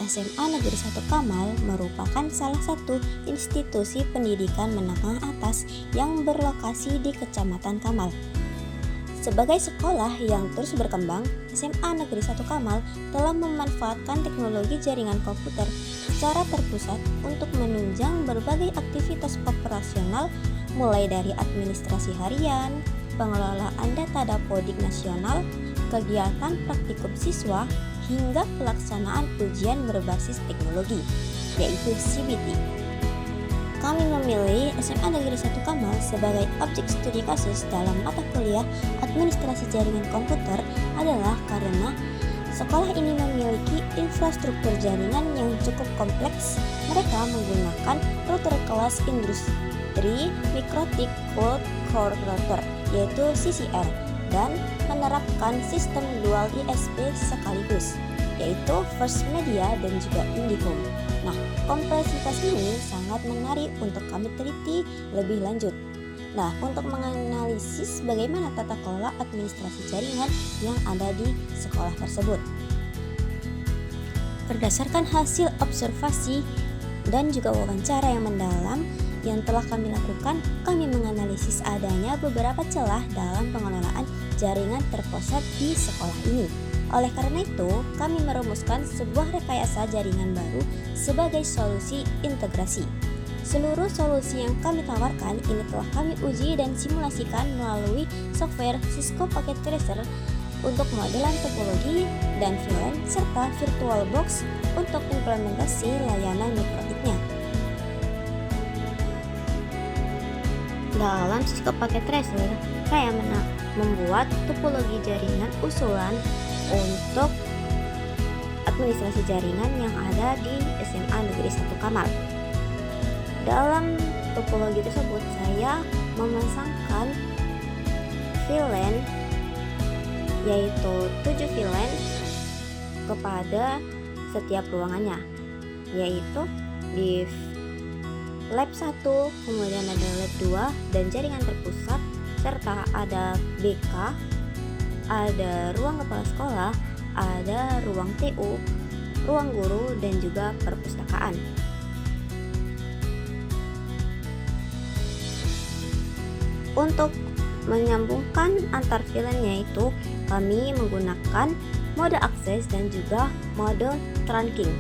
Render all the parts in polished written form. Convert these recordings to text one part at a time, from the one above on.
SMA Negeri 1 Kamal merupakan salah satu institusi pendidikan menengah atas yang berlokasi di Kecamatan Kamal. Sebagai sekolah yang terus berkembang, SMA Negeri 1 Kamal telah memanfaatkan teknologi jaringan komputer secara terpusat untuk menunjang berbagai aktivitas operasional mulai dari administrasi harian, pengelolaan data Dapodik nasional, kegiatan praktikum siswa, hingga pelaksanaan ujian berbasis teknologi, yaitu CBT. Kami memilih SMA Negeri 1 Kamal sebagai objek studi kasus dalam mata kuliah administrasi jaringan komputer adalah karena sekolah ini memiliki infrastruktur jaringan yang cukup kompleks. Mereka menggunakan router kelas industri Mikrotik World Core Router, yaitu CCR, dan menerapkan sistem dual ISP sekaligus, yaitu First Media dan juga IndiHome. Nah, kompleksitas ini sangat menarik untuk kami teliti lebih lanjut. Nah, untuk menganalisis bagaimana tata kelola administrasi jaringan yang ada di sekolah tersebut. Berdasarkan hasil observasi dan juga wawancara yang mendalam yang telah kami lakukan, kami menganalisis adanya beberapa celah dalam pengelolaan jaringan terpusat di sekolah ini. Oleh karena itu, kami merumuskan sebuah rekayasa jaringan baru sebagai solusi integrasi. Seluruh solusi yang kami tawarkan ini telah kami uji dan simulasikan melalui software Cisco Packet Tracer untuk modelan topologi dan VLAN serta VirtualBox untuk implementasi layanan mikrotiknya. Dalam Cisco Packet Tracer, saya membuat topologi jaringan usulan untuk administrasi jaringan yang ada di SMA Negeri 1 Kamal. Dalam topologi tersebut, saya memasangkan VLAN, yaitu 7 VLAN kepada setiap ruangannya, yaitu di lab 1, kemudian ada lab 2 dan jaringan terpusat, serta ada BK, ada ruang kepala sekolah, ada ruang TU, ruang guru, dan juga perpustakaan. Untuk menyambungkan antar VLAN-nya itu, kami menggunakan mode akses dan juga mode trunking.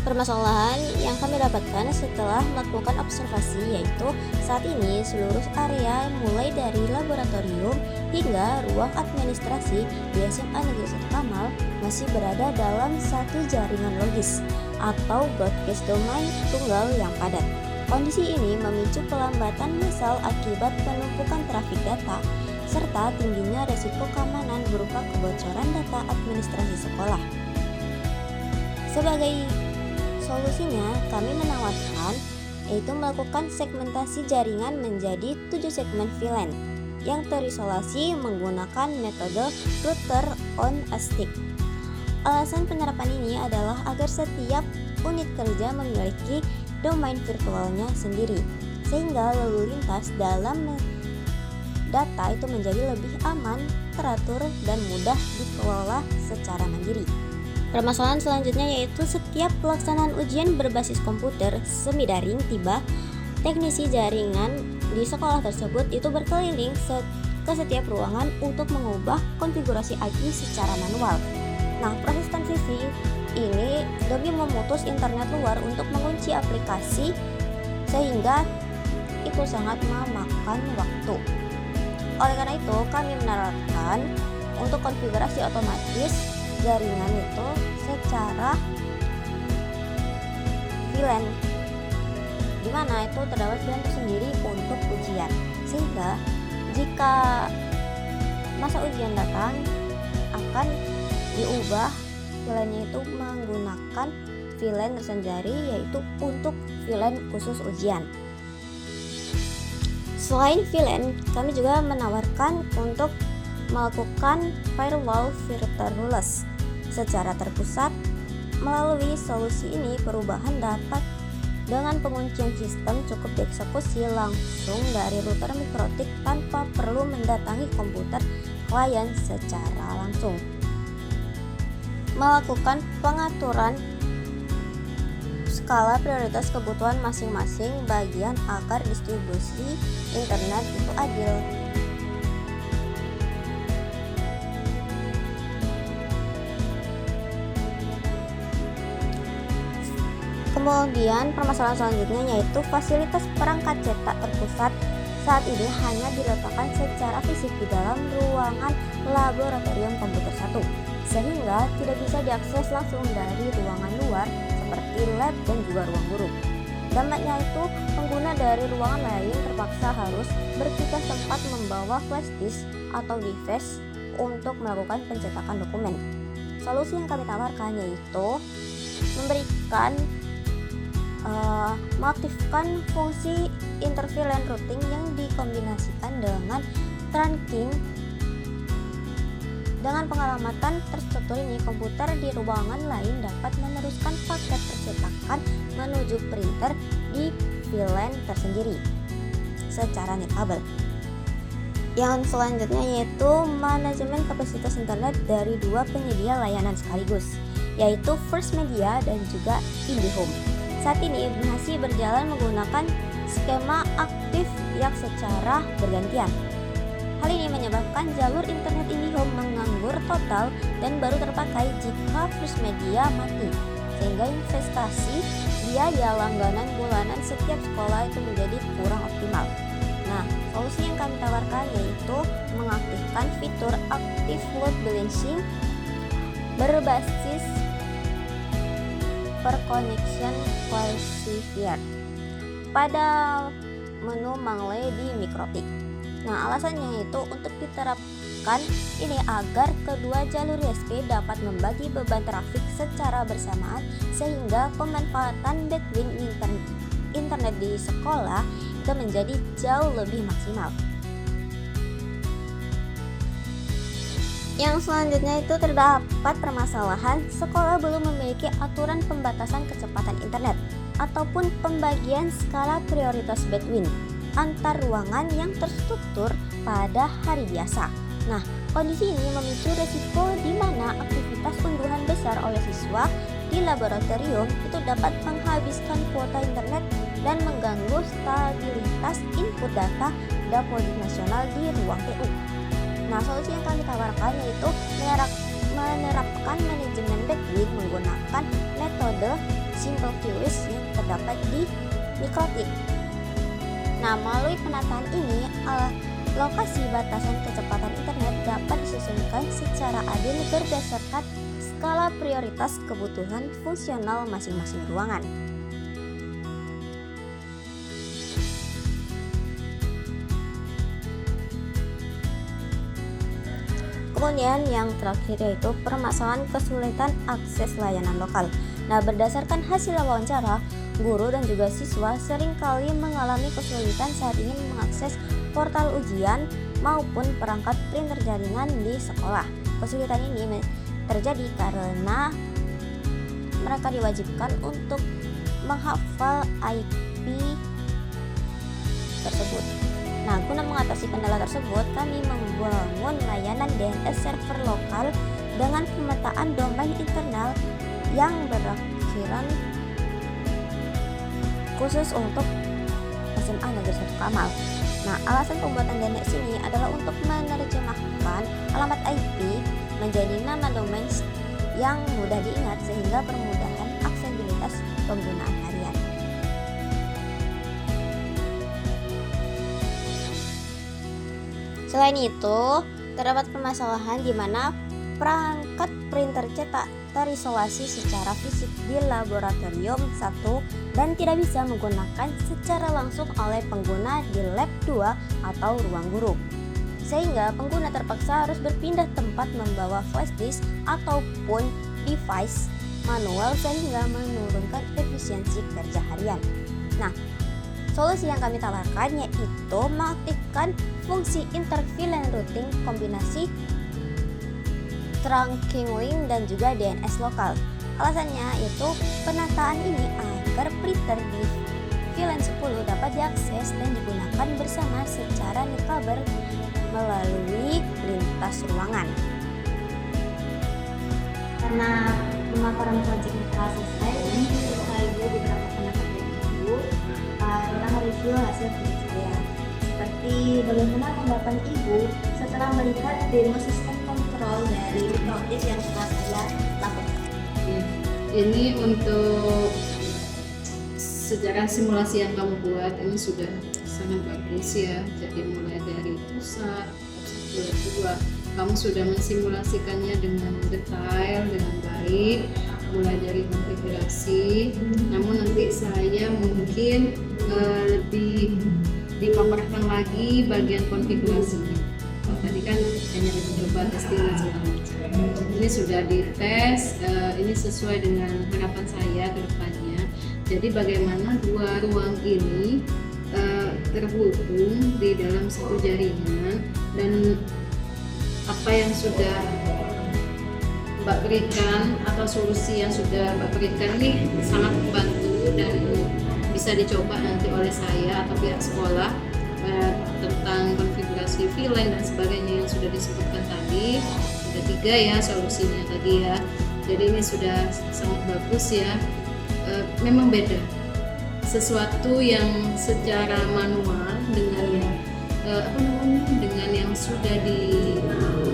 Permasalahan yang kami dapatkan setelah melakukan observasi yaitu saat ini seluruh area mulai dari laboratorium hingga ruang administrasi di SMA Negeri 1 Kamal masih berada dalam satu jaringan logis atau broadcast domain tunggal yang padat. Kondisi ini memicu pelambatan massal akibat penumpukan trafik data serta tingginya resiko keamanan berupa kebocoran data administrasi sekolah. Sebagai solusinya, kami menawarkan yaitu melakukan segmentasi jaringan menjadi 7 segmen VLAN yang terisolasi menggunakan metode router on a stick. Alasan penerapan ini adalah agar setiap unit kerja memiliki domain virtualnya sendiri, sehingga lalu lintas dalam data itu menjadi lebih aman, teratur, dan mudah dikelola secara mandiri. Permasalahan selanjutnya yaitu setiap pelaksanaan ujian berbasis komputer semi daring tiba, teknisi jaringan di sekolah tersebut itu berkeliling ke setiap ruangan untuk mengubah konfigurasi IP secara manual. Nah, proses transisi ini demi memutus internet luar untuk mengunci aplikasi sehingga itu sangat memakan waktu. Oleh karena itu, kami menerapkan untuk konfigurasi otomatis jaringan itu secara VLAN, di mana itu terdapat VLAN tersendiri untuk ujian, sehingga jika masa ujian datang akan diubah VLAN-nya itu menggunakan VLAN tersendiri, yaitu untuk VLAN khusus ujian. Selain VLAN, kami juga menawarkan untuk melakukan firewall filterless secara terpusat. Melalui solusi ini, perubahan dapat dengan penguncian sistem cukup dieksekusi langsung dari router mikrotik tanpa perlu mendatangi komputer klien secara langsung. Melakukan pengaturan skala prioritas kebutuhan masing-masing bagian agar distribusi internet itu adil. Kemudian permasalahan selanjutnya yaitu fasilitas perangkat cetak terpusat saat ini hanya diletakkan secara fisik di dalam ruangan laboratorium komputer 1, sehingga tidak bisa diakses langsung dari ruangan luar seperti lab dan juga ruang guru. Dampaknya itu pengguna dari ruangan lain terpaksa harus berpindah tempat membawa flash disk atau device untuk melakukan pencetakan dokumen. Solusi yang kami tawarkan yaitu mengaktifkan fungsi interview line routing yang dikombinasikan dengan trunking. Dengan pengalamatan terstruktur ini, komputer di ruangan lain dapat meneruskan paket percetakan menuju printer di VLAN tersendiri secara nirkabel. Yang selanjutnya yaitu manajemen kapasitas internet dari dua penyedia layanan sekaligus, yaitu First Media dan juga IndiHome. Saat ini masih berjalan menggunakan skema aktif yang secara bergantian. Hal ini menyebabkan jalur internet IndiHome menganggur total dan baru terpakai jika First Media mati, sehingga investasi biaya langganan bulanan setiap sekolah itu menjadi kurang optimal. Nah, solusi yang kami tawarkan yaitu mengaktifkan fitur Active Load Balancing berbasis per connection classifier pada menu Mangle di Mikrotik. Nah, alasannya itu untuk diterapkan ini agar kedua jalur ISP dapat membagi beban trafik secara bersamaan sehingga pemanfaatan bandwidth internet di sekolah itu menjadi jauh lebih maksimal. Yang selanjutnya itu terdapat permasalahan sekolah belum memiliki aturan pembatasan kecepatan internet ataupun pembagian skala prioritas bandwidth antar ruangan yang terstruktur pada hari biasa. Nah, kondisi ini memicu resiko di mana aktivitas unduhan besar oleh siswa di laboratorium itu dapat menghabiskan kuota internet dan mengganggu stabilitas input data Dapodik Nasional di ruang TU. Nah, solusi yang kami tawarkan yaitu menerapkan manajemen bandwidth menggunakan metode simple queues yang terdapat di Mikrotik. Nah, melalui penataan ini, lokasi batasan kecepatan internet dapat disesuaikan secara adil berdasarkan skala prioritas kebutuhan fungsional masing-masing ruangan. Kemudian yang terakhir yaitu permasalahan kesulitan akses layanan lokal. Nah, berdasarkan hasil wawancara, guru dan juga siswa seringkali mengalami kesulitan saat ingin mengakses portal ujian maupun perangkat printer jaringan di sekolah. Kesulitan ini terjadi karena mereka diwajibkan untuk menghafal IP tersebut. Nah, guna mengatasi kendala tersebut, kami membangun layanan DNS server lokal dengan pemetaan domain internal yang berakhiran khusus untuk SMA Negeri 1 Kamal. Nah, alasan pembuatan DNS ini adalah untuk menerjemahkan alamat IP menjadi nama domain yang mudah diingat sehingga permudahan aksesibilitas penggunaan harian. Selain itu, terdapat permasalahan di mana perangkat printer cetak terisolasi secara fisik di laboratorium 1 dan tidak bisa menggunakan secara langsung oleh pengguna di lab 2 atau ruang guru. Sehingga pengguna terpaksa harus berpindah tempat membawa flash disk ataupun device manual sehingga menurunkan efisiensi kerja harian. Nah, solusi yang kami tawarkan yaitu mengaktifkan fungsi interVLAN routing kombinasi trunking link dan juga DNS lokal. Alasannya yaitu penataan ini agar printer di VLAN 10 dapat diakses dan digunakan bersama secara nirkabel melalui lintas ruangan. Karena pemaparan proyeknya telah selesai, saya juga beberapa pendapat dari Ibu tentang review hasil proyek saya. Seperti bagaimana tanggapan Ibu setelah melihat demo sistem kontrol dari proyek yang telah saya lakukan? Ini untuk sejarah simulasi yang kamu buat ini sudah sangat bagus ya. Jadi mulai dari pusat, dua, kamu sudah mensimulasikannya dengan detail, dengan baik, mulai dari konfigurasi. Namun nanti saya mungkin lebih dipaparkan lagi bagian konfigurasinya. Tadi kan hanya mencoba testing dan segala macam. Ini sudah dites, ini sesuai dengan harapan saya ke depannya. Jadi bagaimana dua ruang ini terhubung di dalam satu jaringan, dan apa yang sudah Mbak berikan atau solusi yang sudah Mbak berikan ini sangat membantu dan bisa dicoba nanti oleh saya atau pihak sekolah tentang konfigurasi VLAN dan sebagainya yang sudah disebutkan tadi. Ada 3 ya solusinya tadi ya. Jadi ini sudah sangat bagus ya. Memang beda, sesuatu yang secara manual dengan dengan yang sudah di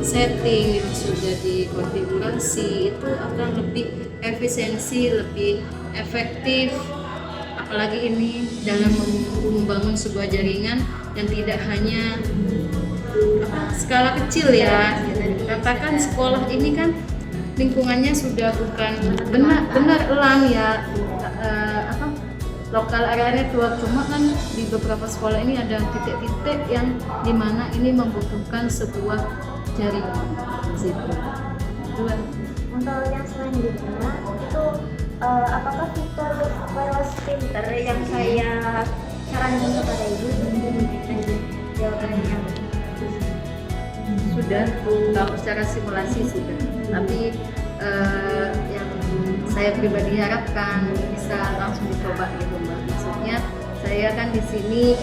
setting, yang sudah dikonfigurasi itu akan lebih efisiensi, lebih efektif. Apalagi ini dalam membangun sebuah jaringan yang tidak hanya skala kecil ya. Katakan sekolah ini kan lingkungannya sudah bukan benar elang ya, lokal area network, cuma kan di beberapa sekolah ini ada titik-titik yang dimana ini membutuhkan sebuah jaringan situ. Untuk yang selanjutnya itu apakah fitur wireless printer yang saya sarankan kepada Ibu jawabannya? Sudah, kalau secara simulasi sudah, tapi yang saya pribadi harapkan bisa langsung dicoba gitu Mbak. Maksudnya saya kan di sini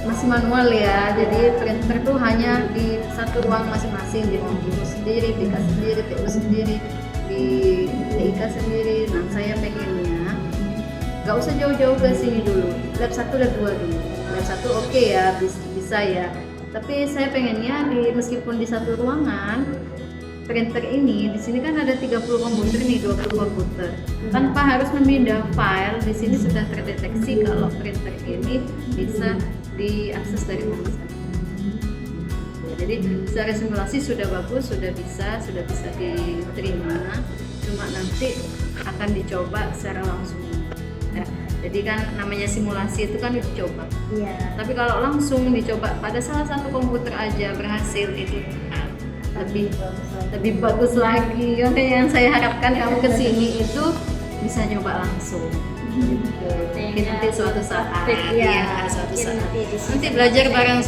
masih manual ya, jadi printer tuh hanya di satu ruang masing-masing, di TU sendiri, TK sendiri, TU sendiri, di TIK sendiri. Nah saya pengennya nggak usah jauh-jauh ke sini dulu, lab 1, lab 2 dulu. Lab 1 oke ya, bisa ya. Tapi saya pengennya meskipun di satu ruangan, printer ini di sini kan ada 30 komputer nih, 20 komputer. Tanpa harus memindah file, di sini sudah terdeteksi kalau printer ini bisa diakses dari mana saja. Jadi secara simulasi sudah bagus, sudah bisa diterima. Cuma nanti akan dicoba secara langsung. Ya, jadi kan namanya simulasi itu kan dicoba. Iya. Tapi kalau langsung dicoba pada salah satu komputer aja berhasil, itu lebih bagus lagi. Oke, yang saya harapkan kamu kesini itu bisa nyoba langsung. Mungkin nanti suatu saat, suatu saat. Nanti belajar belajar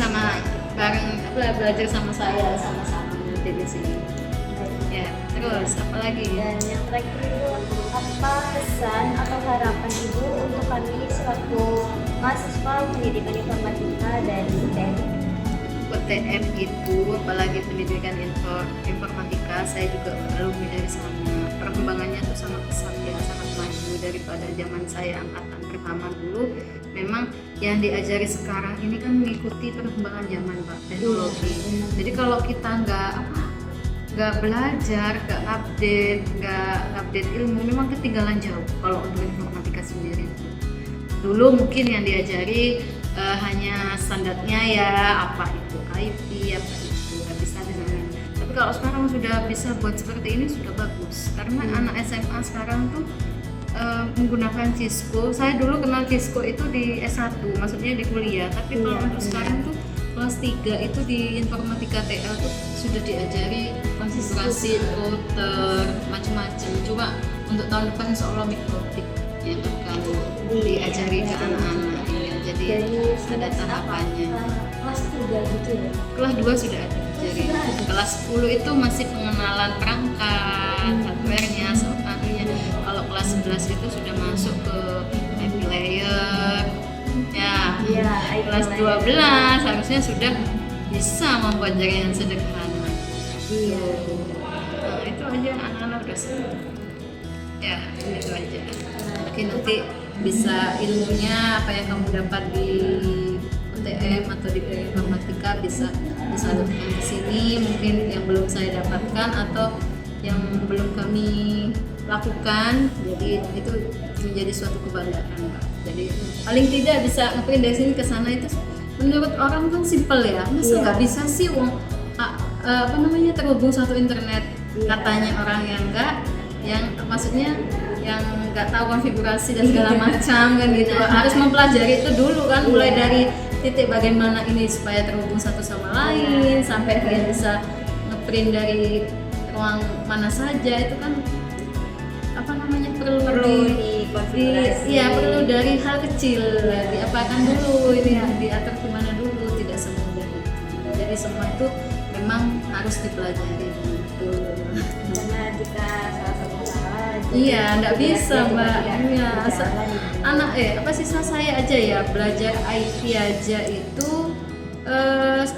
sama saya sama-sama nanti di sini. Ya, terus apa lagi? Dan yang terakhir itu apa pesan atau harapan Ibu untuk kami selaku mahasiswa pendidikan informatika dari UTM? UTM itu apalagi pendidikan informatika, saya juga alumni dari sana. Perkembangannya itu sangat pesat ya, sangat maju daripada zaman saya angkatan pertama dulu. Memang yang diajari sekarang ini kan mengikuti perkembangan zaman Pak, teknologi. Jadi kalau kita nggak belajar, nggak update ilmu, memang ketinggalan jauh kalau untuk informatika sendiri. Dulu mungkin yang diajari hanya standarnya ya, apa itu IP, apa itu nggak bisa dengan. Tapi kalau sekarang sudah bisa buat seperti ini sudah bagus, karena anak SMA sekarang tuh menggunakan Cisco. Saya dulu kenal Cisco itu di S1, maksudnya di kuliah. Tapi kalau untuk sekarang tuh kelas 3 itu di informatika TL tuh sudah diajari konfigurasi router macam-macam. Coba untuk tahun depan insya Allah mikrotik yang akan diajari ke anak-anak ya. Jadi ada tahapannya. Kelas 3 gitu ya? Kelas 2 sudah ada. Jadi kelas 10 itu masih pengenalan perangkat, hardware-nya, software-nya. Kalau kelas 11 itu sudah masuk ke IP layer. Ya, kelas 12 harusnya sudah bisa membuat jaringan sederhana. Iya. Nah, itu aja anak-anak udah senang. Ya, itu aja. Mungkin nanti bisa ilmunya apa yang kamu dapat di UTM atau di informatika bisa disalurkan ke sini, mungkin yang belum saya dapatkan atau yang belum kami lakukan. Jadi itu menjadi suatu kebanggaan, Pak. Jadi paling tidak bisa ngeprint dari sini ke sana itu menurut orang kan simple ya. Masa Iya. nggak bisa sih terhubung satu internet? Iya. Katanya orang yang enggak, yang maksudnya yang nggak tahu konfigurasi dan segala macam kan gitu. Harus mempelajari itu dulu kan, mulai Iya. dari titik bagaimana ini supaya terhubung satu sama lain, sampai dia bisa ngeprint dari ruang mana saja, itu kan perlu dikonfigurasi. iya, perlu dari hal kecil, diapakan dulu, ini diatur kemana dulu, tidak semudah itu. Jadi semua itu memang harus dipelajari gitu. Karena jika salah satu salah, Iya, nggak jadi bisa, dia Mbak. tidak Iya, berjalan gitu. anak siswa saya aja ya belajar IT aja itu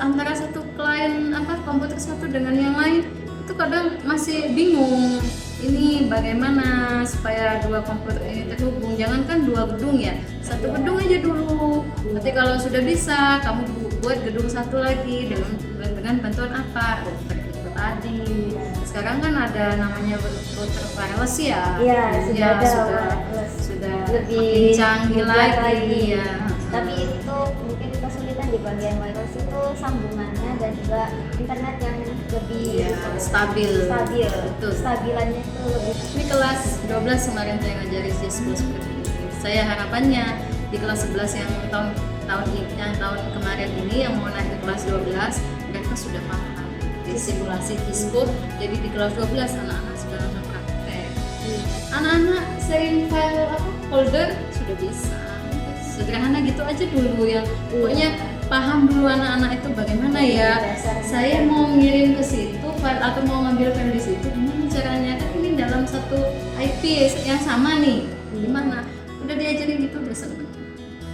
antara satu klien komputer satu dengan yang lain itu kadang masih bingung. Ini bagaimana supaya dua komputer ini terhubung? Jangankan dua gedung ya, satu gedung aja dulu. Nanti kalau sudah bisa, kamu buat gedung satu lagi dengan bantuan apa? Router itu tadi. Sekarang kan ada namanya router wireless ya. Iya, sudah ada sudah lebih makin canggih mudah lagi ya. Tapi itu mungkin kesulitan di bagian wireless itu sambungannya dan juga internet yang lebih Iya, stabil. Betul. Stabilannya itu lebih. Ini kelas 12 kemarin saya ngajari siswa seperti ini. Saya harapannya di kelas 11 yang tahun kemarin ini yang mau naik ke kelas 12 mereka sudah paham di simulasi Cisco. Jadi di kelas 12 anak-anak sudah langsung praktek. Anak-anak sering file folder sudah bisa. Sederhana gitu aja dulu, yang pokoknya paham dulu anak-anak itu bagaimana ya. Saya mau ngirim ke situ file atau mau ngambil file di situ, gimana caranya? Kan ini dalam satu IP yang sama nih, gimana? Udah diajarin gitu udah seneng.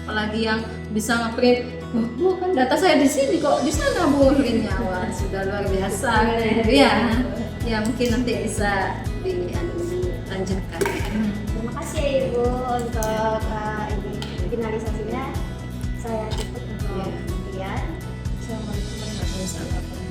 Apalagi yang bisa ngeprint, bu kan data saya di sini kok di sana bu printnya, wah sudah luar biasa gitu ya. Ya mungkin nanti bisa dilanjutkan. Terima kasih ya Ibu untuk ini finalisasinya. Saya cukup untuk kemudian. Assalamualaikum warahmatullahi wabarakatuh.